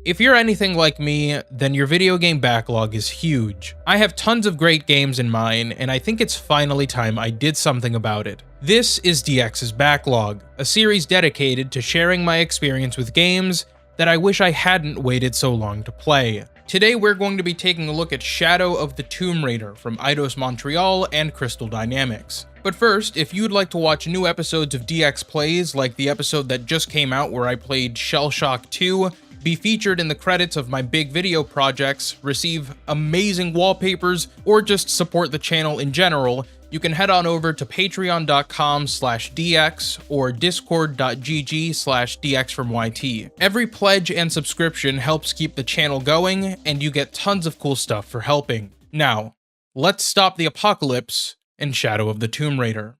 If you're anything like me, then your video game backlog is huge. I have tons of great games in mine, and I think it's finally time I did something about it. This is DX's Backlog, a series dedicated to sharing my experience with games that I wish I hadn't waited so long to play. Today we're going to be taking a look at Shadow of the Tomb Raider from Eidos Montreal and Crystal Dynamics. But first, if you'd like to watch new episodes of DX Plays, like the episode that just came out where I played Shell Shock 2, be featured in the credits of my big video projects, receive amazing wallpapers, or just support the channel in general, you can head on over to patreon.com/dx or discord.gg/dxfromyt. Every pledge and subscription helps keep the channel going, and you get tons of cool stuff for helping. Now, let's stop the apocalypse in Shadow of the Tomb Raider.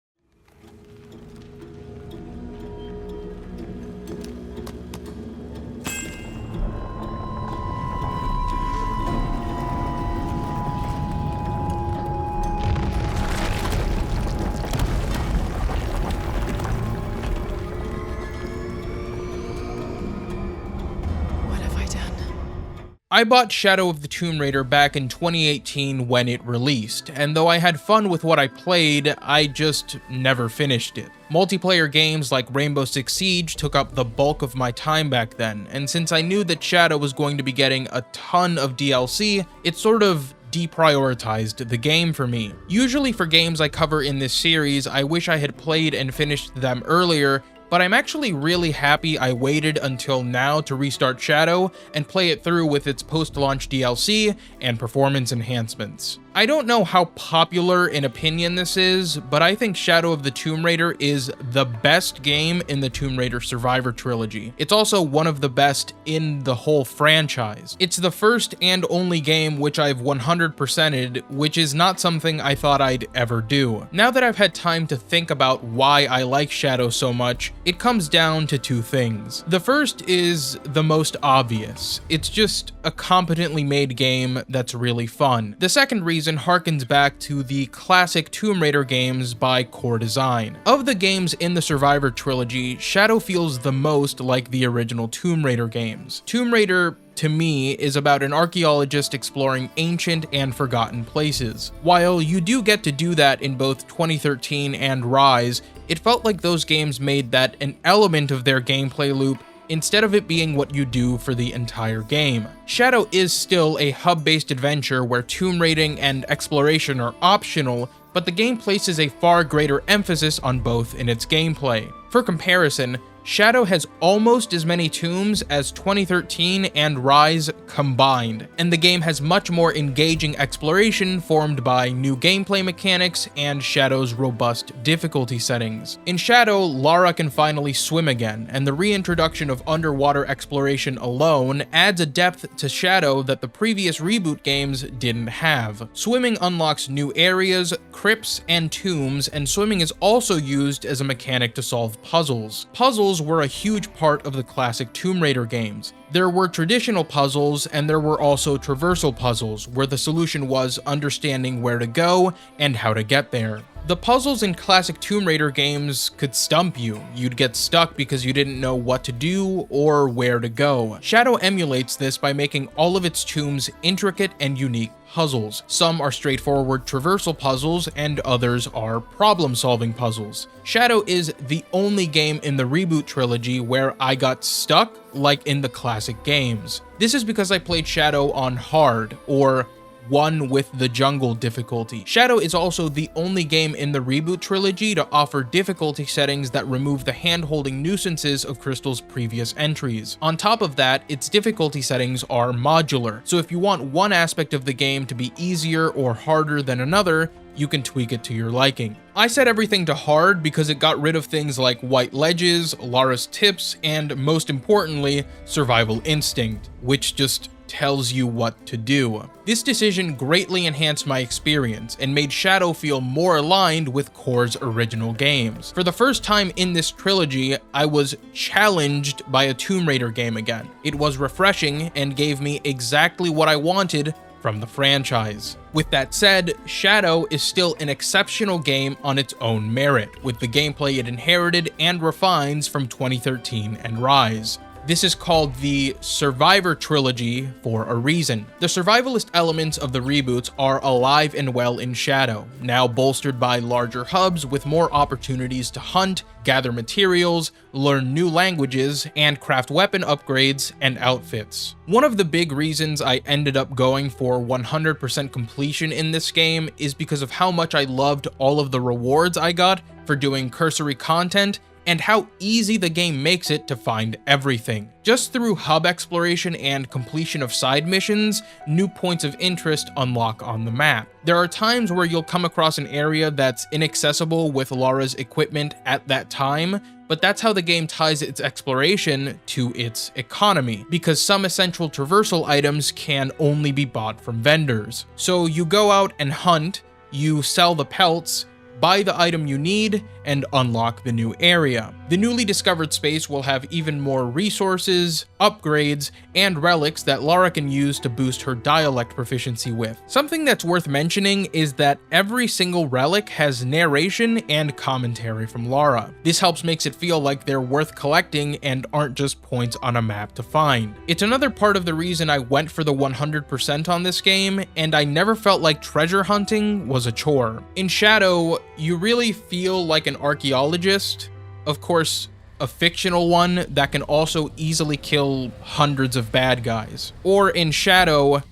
I bought Shadow of the Tomb Raider back in 2018 when it released, and though I had fun with what I played, I just never finished it. Multiplayer games like Rainbow Six Siege took up the bulk of my time back then, and since I knew that Shadow was going to be getting a ton of DLC, it sort of deprioritized the game for me. Usually for games I cover in this series, I wish I had played and finished them earlier, but I'm actually really happy I waited until now to restart Shadow and play it through with its post-launch DLC and performance enhancements. I don't know how popular an opinion this is, but I think Shadow of the Tomb Raider is the best game in the Tomb Raider Survivor Trilogy. It's also one of the best in the whole franchise. It's the first and only game which I've 100%ed, which is not something I thought I'd ever do. Now that I've had time to think about why I like Shadow so much, it comes down to two things. The first is the most obvious. It's just a competently made game that's really fun. The second reason harkens back to the classic Tomb Raider games by Core Design. Of the games in the Survivor Trilogy, Shadow feels the most like the original Tomb Raider games. Tomb Raider, to me, is about an archaeologist exploring ancient and forgotten places. While you do get to do that in both 2013 and Rise, it felt like those games made that an element of their gameplay loop instead of it being what you do for the entire game. Shadow is still a hub-based adventure where tomb raiding and exploration are optional, but the game places a far greater emphasis on both in its gameplay. For comparison, Shadow has almost as many tombs as 2013 and Rise combined, and the game has much more engaging exploration formed by new gameplay mechanics and Shadow's robust difficulty settings. In Shadow, Lara can finally swim again, and the reintroduction of underwater exploration alone adds a depth to Shadow that the previous reboot games didn't have. Swimming unlocks new areas, crypts, and tombs, and swimming is also used as a mechanic to solve puzzles. Puzzles were a huge part of the classic Tomb Raider games. There were traditional puzzles, and there were also traversal puzzles, where the solution was understanding where to go and how to get there. The puzzles in classic Tomb Raider games could stump you. You'd get stuck because you didn't know what to do or where to go. Shadow emulates this by making all of its tombs intricate and unique puzzles. Some are straightforward traversal puzzles, and others are problem-solving puzzles. Shadow is the only game in the reboot trilogy where I got stuck like in the classic games. This is because I played Shadow on hard, or one with the jungle difficulty. Shadow is also the only game in the reboot trilogy to offer difficulty settings that remove the hand-holding nuisances of Crystal's previous entries. On top of that, its difficulty settings are modular, so if you want one aspect of the game to be easier or harder than another, you can tweak it to your liking. I set everything to hard because it got rid of things like white ledges, Lara's tips, and most importantly, survival instinct, which just tells you what to do. This decision greatly enhanced my experience and made Shadow feel more aligned with Core's original games. For the first time in this trilogy, I was challenged by a Tomb Raider game again. It was refreshing and gave me exactly what I wanted from the franchise. With that said, Shadow is still an exceptional game on its own merit, with the gameplay it inherited and refines from 2013 and Rise. This is called the Survivor Trilogy for a reason. The survivalist elements of the reboots are alive and well in Shadow, now bolstered by larger hubs with more opportunities to hunt, gather materials, learn new languages, and craft weapon upgrades and outfits. One of the big reasons I ended up going for 100% completion in this game is because of how much I loved all of the rewards I got for doing cursory content and how easy the game makes it to find everything. Just through hub exploration and completion of side missions, new points of interest unlock on the map. There are times where you'll come across an area that's inaccessible with Lara's equipment at that time, but that's how the game ties its exploration to its economy, because some essential traversal items can only be bought from vendors. So you go out and hunt, you sell the pelts, buy the item you need, and unlock the new area. The newly discovered space will have even more resources, upgrades, and relics that Lara can use to boost her dialect proficiency with. Something that's worth mentioning is that every single relic has narration and commentary from Lara. This helps makes it feel like they're worth collecting and aren't just points on a map to find. It's another part of the reason I went for the 100% on this game, and I never felt like treasure hunting was a chore. In Shadow, you really feel like an archaeologist, of course, a fictional one that can also easily kill hundreds of bad guys. Or in Shadow,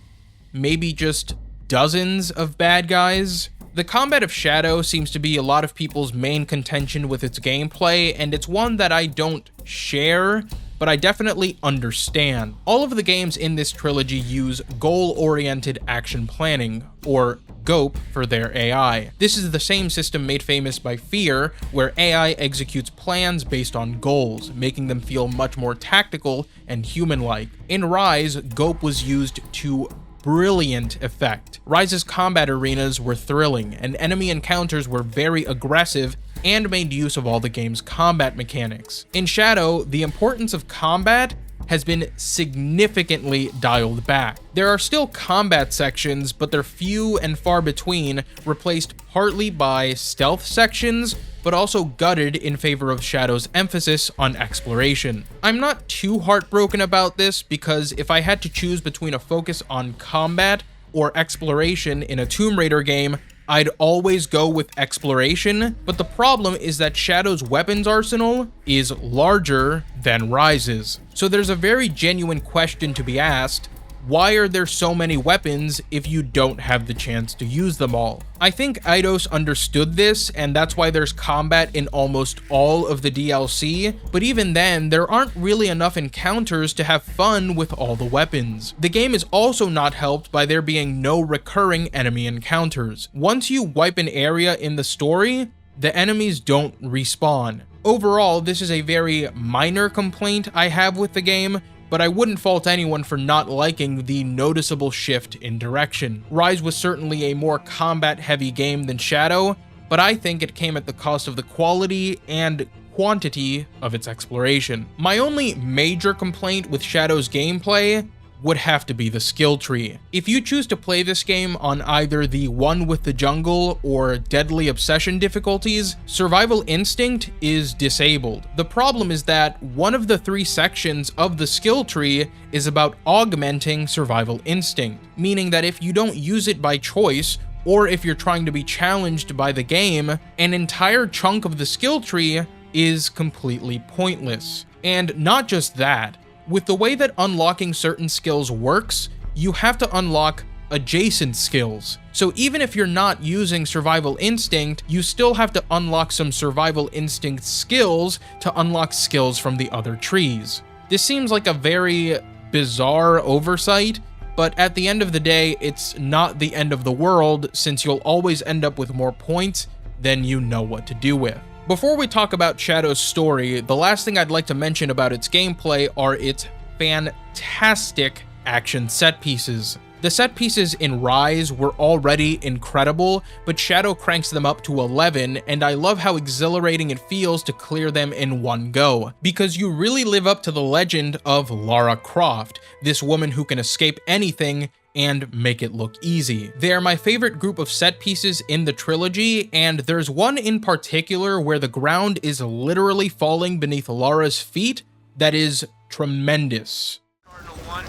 maybe just dozens of bad guys. The combat of Shadow seems to be a lot of people's main contention with its gameplay, and it's one that I don't share, but I definitely understand. All of the games in this trilogy use goal-oriented action planning, or GOAP for their AI. This is the same system made famous by Fear, where AI executes plans based on goals, making them feel much more tactical and human-like. In Rise, GOAP was used to brilliant effect. Rise's combat arenas were thrilling, and enemy encounters were very aggressive and made use of all the game's combat mechanics. In Shadow, the importance of combat has been significantly dialed back. There are still combat sections, but they're few and far between, replaced partly by stealth sections, but also gutted in favor of Shadow's emphasis on exploration. I'm not too heartbroken about this, because if I had to choose between a focus on combat or exploration in a Tomb Raider game, I'd always go with exploration, but the problem is that Shadow's weapons arsenal is larger than Rise's. So there's a very genuine question to be asked: why are there so many weapons if you don't have the chance to use them all? I think Eidos understood this, and that's why there's combat in almost all of the DLC, but even then, there aren't really enough encounters to have fun with all the weapons. The game is also not helped by there being no recurring enemy encounters. Once you wipe an area in the story, the enemies don't respawn. Overall, this is a very minor complaint I have with the game, but I wouldn't fault anyone for not liking the noticeable shift in direction. Rise was certainly a more combat-heavy game than Shadow, but I think it came at the cost of the quality and quantity of its exploration. My only major complaint with Shadow's gameplay would have to be the skill tree. If you choose to play this game on either the One with the Jungle or Deadly Obsession difficulties, Survival Instinct is disabled. The problem is that one of the 3 sections of the skill tree is about augmenting Survival Instinct, meaning that if you don't use it by choice, or if you're trying to be challenged by the game, an entire chunk of the skill tree is completely pointless. And not just that, with the way that unlocking certain skills works, you have to unlock adjacent skills. So even if you're not using Survival Instinct, you still have to unlock some Survival Instinct skills to unlock skills from the other trees. This seems like a very bizarre oversight, but at the end of the day, it's not the end of the world, since you'll always end up with more points than you know what to do with. Before we talk about Shadow's story, the last thing I'd like to mention about its gameplay are its fantastic action set pieces. The set pieces in Rise were already incredible, but Shadow cranks them up to 11, and I love how exhilarating it feels to clear them in one go, because you really live up to the legend of Lara Croft, this woman who can escape anything and make it look easy. They are my favorite group of set pieces in the trilogy, and there's one in particular where the ground is literally falling beneath Lara's feet that is tremendous. Cardinal 1,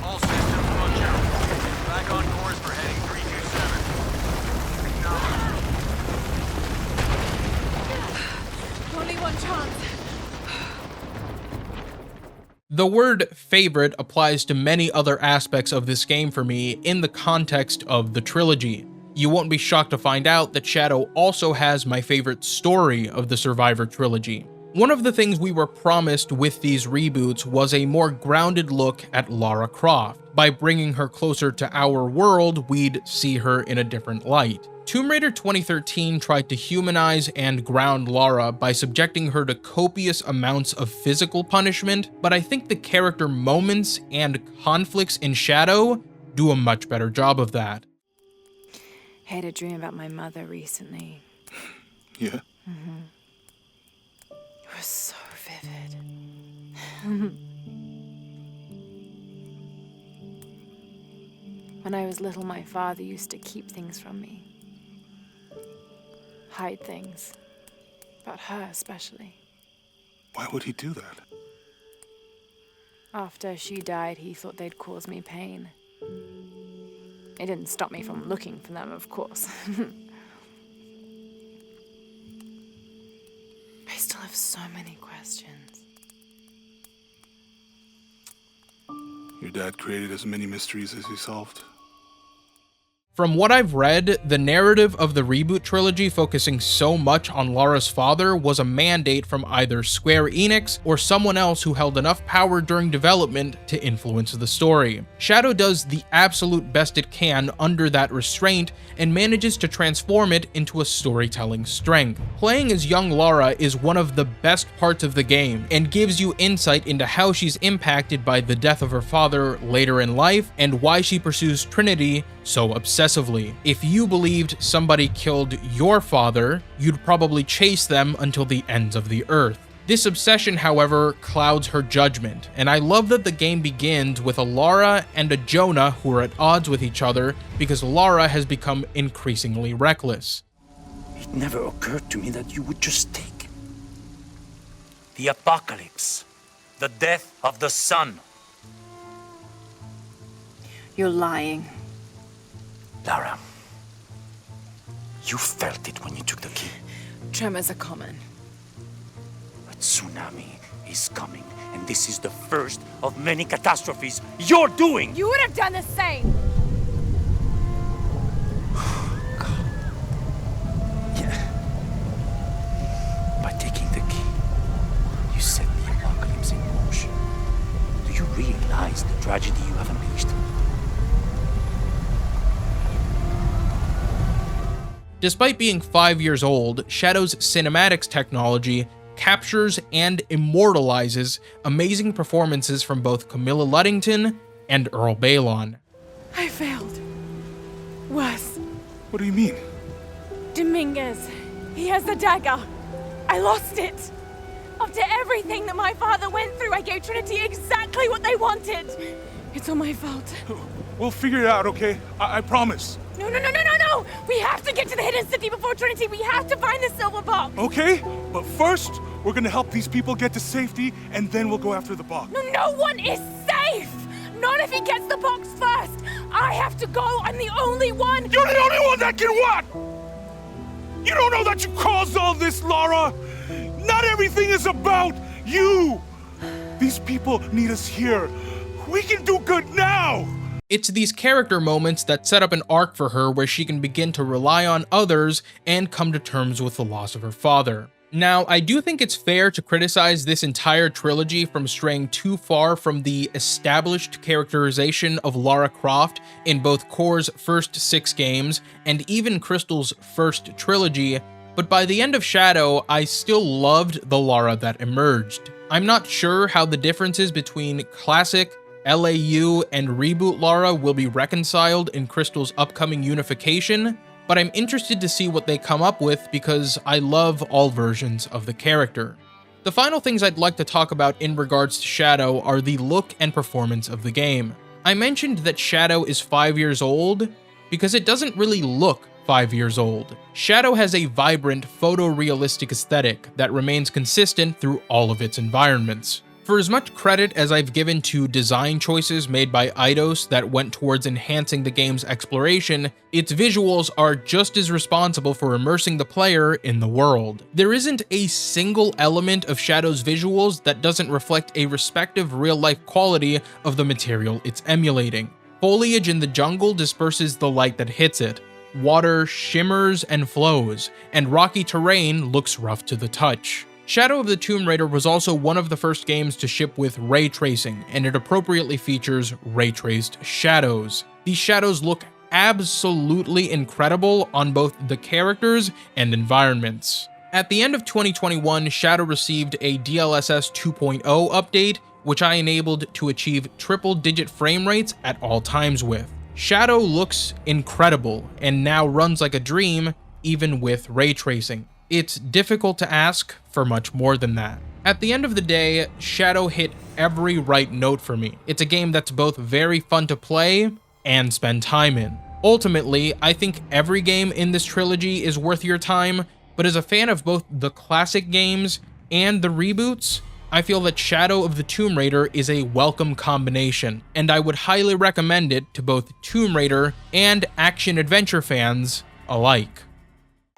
all systems Montreal. Back on course for heading 327. Only one chance. The word favorite applies to many other aspects of this game for me in the context of the trilogy. You won't be shocked to find out that Shadow also has my favorite story of the Survivor Trilogy. One of the things we were promised with these reboots was a more grounded look at Lara Croft. By bringing her closer to our world, we'd see her in a different light. Tomb Raider 2013 tried to humanize and ground Lara by subjecting her to copious amounts of physical punishment, but I think the character moments and conflicts in Shadow do a much better job of that. Had a dream about my mother recently. Yeah? It was so vivid. When I was little, my father used to keep things from me. Hide things. About her, especially. Why would he do that? After she died, he thought they'd cause me pain. It didn't stop me from looking for them, of course. I still have so many questions. Your dad created as many mysteries as he solved. From what I've read, the narrative of the reboot trilogy focusing so much on Lara's father was a mandate from either Square Enix or someone else who held enough power during development to influence the story. Shadow does the absolute best it can under that restraint and manages to transform it into a storytelling strength. Playing as young Lara is one of the best parts of the game and gives you insight into how she's impacted by the death of her father later in life and why she pursues Trinity so obsessively. If you believed somebody killed your father, you'd probably chase them until the ends of the earth. This obsession, however, clouds her judgment, and I love that the game begins with a Lara and a Jonah who are at odds with each other because Lara has become increasingly reckless. It never occurred to me that you would just take the apocalypse, the death of the sun. You're lying. Lara, you felt it when you took the key. Tremors are common. A tsunami is coming, and this is the first of many catastrophes you're doing! You would have done the same! Yeah. By taking the key, you set the apocalypse in motion. Do you realize the tragedy you have unleashed? Despite being 5 years old, Shadow's cinematics technology captures and immortalizes amazing performances from both Camilla Luddington and Earl Balon. I failed. Worse. What do you mean? Dominguez. He has the dagger. I lost it. After everything that my father went through, I gave Trinity exactly what they wanted. It's all my fault. We'll figure it out, okay? I promise. No! We have to get to the hidden city before Trinity. We have to find the silver box. Okay, but first, we're gonna help these people get to safety, and then we'll go after the box. No one is safe! Not if he gets the box first! I have to go! I'm the only one! You're the only one that can what? You don't know that you caused all this, Lara! Not everything is about you! These people need us here. We can do good now! It's these character moments that set up an arc for her where she can begin to rely on others and come to terms with the loss of her father. Now, I do think it's fair to criticize this entire trilogy from straying too far from the established characterization of Lara Croft in both Core's first 6 games and even Crystal's first trilogy, but by the end of Shadow, I still loved the Lara that emerged. I'm not sure how the differences between classic, LAU, and reboot Lara will be reconciled in Crystal's upcoming unification, but I'm interested to see what they come up with because I love all versions of the character. The final things I'd like to talk about in regards to Shadow are the look and performance of the game. I mentioned that Shadow is 5 years old because it doesn't really look 5 years old. Shadow has a vibrant, photorealistic aesthetic that remains consistent through all of its environments. For as much credit as I've given to design choices made by Eidos that went towards enhancing the game's exploration, its visuals are just as responsible for immersing the player in the world. There isn't a single element of Shadow's visuals that doesn't reflect a respective real-life quality of the material it's emulating. Foliage in the jungle disperses the light that hits it, water shimmers and flows, and rocky terrain looks rough to the touch. Shadow of the Tomb Raider was also one of the first games to ship with ray tracing, and it appropriately features ray-traced shadows. These shadows look absolutely incredible on both the characters and environments. At the end of 2021, Shadow received a DLSS 2.0 update, which I enabled to achieve triple-digit frame rates at all times with. Shadow looks incredible, and now runs like a dream, even with ray tracing. It's difficult to ask for much more than that. At the end of the day, Shadow hit every right note for me. It's a game that's both very fun to play and spend time in. Ultimately, I think every game in this trilogy is worth your time, but as a fan of both the classic games and the reboots, I feel that Shadow of the Tomb Raider is a welcome combination, and I would highly recommend it to both Tomb Raider and action-adventure fans alike.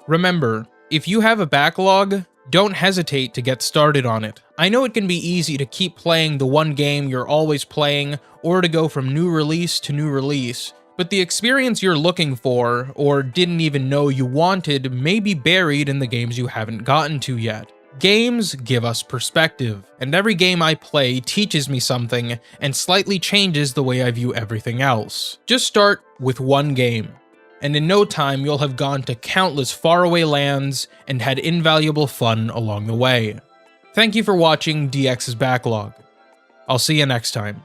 Remember, if you have a backlog, don't hesitate to get started on it. I know it can be easy to keep playing the one game you're always playing, or to go from new release to new release, but the experience you're looking for, or didn't even know you wanted, may be buried in the games you haven't gotten to yet. Games give us perspective, and every game I play teaches me something and slightly changes the way I view everything else. Just start with one game, and in no time you'll have gone to countless faraway lands and had invaluable fun along the way. Thank you for watching DX's Backlog. I'll see you next time.